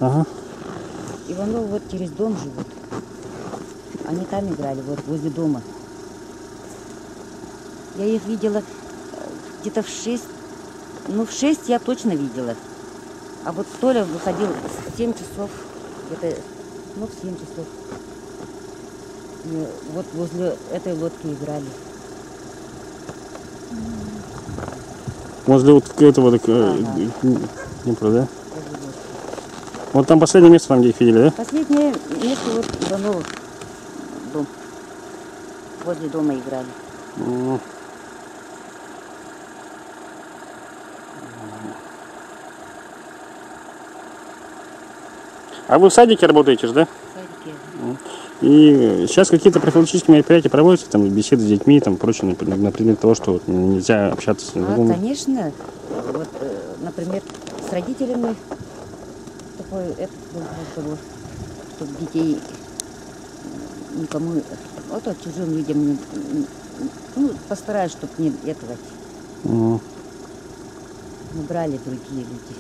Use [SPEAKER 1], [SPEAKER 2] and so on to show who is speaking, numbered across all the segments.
[SPEAKER 1] Ага.
[SPEAKER 2] Иванов вот через дом живут. Они там играли, вот возле дома. Я их видела где-то в 6. Ну, в 6 я точно видела. А вот Толя выходил в 7 часов. Где-то, ну, в 7 часов. И вот возле этой лодки играли.
[SPEAKER 1] Возле вот этого Днепра, да? Вот там последнее место, там, где их видели, да?
[SPEAKER 2] Последнее место вот Иванов дом. Возле дома играли.
[SPEAKER 1] А вы в садике работаете же, да?
[SPEAKER 2] В садике.
[SPEAKER 1] И сейчас какие-то профилактические мероприятия проводятся, там, беседы с детьми, там, прочее, на предмет того, что вот нельзя общаться с незнакомыми?
[SPEAKER 2] Конечно. Вот, например, с родителями такой разговор, чтобы детей никому, вот от чужим людям, ну, постараюсь, чтобы не этого не брали другие люди.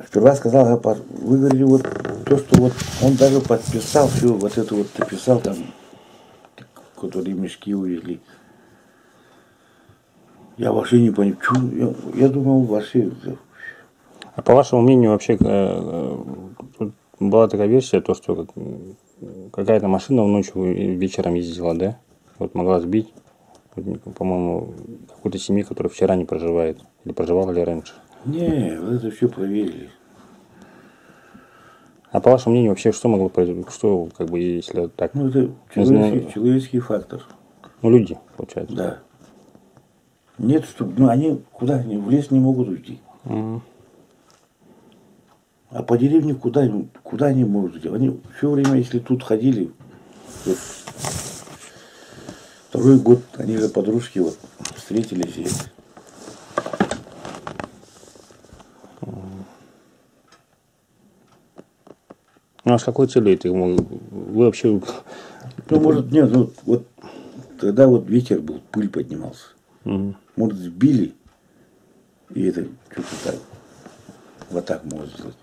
[SPEAKER 3] Сперва сказал, вы говорили вот то, что вот он даже подписал все, вот это вот написал там, которые мешки увезли. Я вообще не понял, я думал вообще.
[SPEAKER 1] А по вашему мнению, вообще была такая версия, то, что какая-то машина ночью вечером ездила, да? Вот могла сбить, по-моему, какую-то семью, которая вчера не проживает. Или проживала ли раньше?
[SPEAKER 3] Не, вот это все проверили.
[SPEAKER 1] А по вашему мнению, вообще, что могло произойти? Что, как бы, если так...
[SPEAKER 3] Ну, это человеческий фактор.
[SPEAKER 1] Ну, люди, получается.
[SPEAKER 3] Да. Нет, чтобы, ну, они куда, они в лес не могут уйти. А по деревне куда они могут уйти? Они все время, если тут ходили, вот, второй год, они же подружки вот встретились и...
[SPEAKER 1] Ну, а с какой целью это? Вы вообще...
[SPEAKER 3] Ну, может, нет, ну, вот тогда вот ветер был, пыль поднимался. Может, сбили, и это что-то так, вот так может сделать.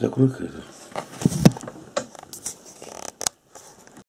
[SPEAKER 3] Закрой-ка это.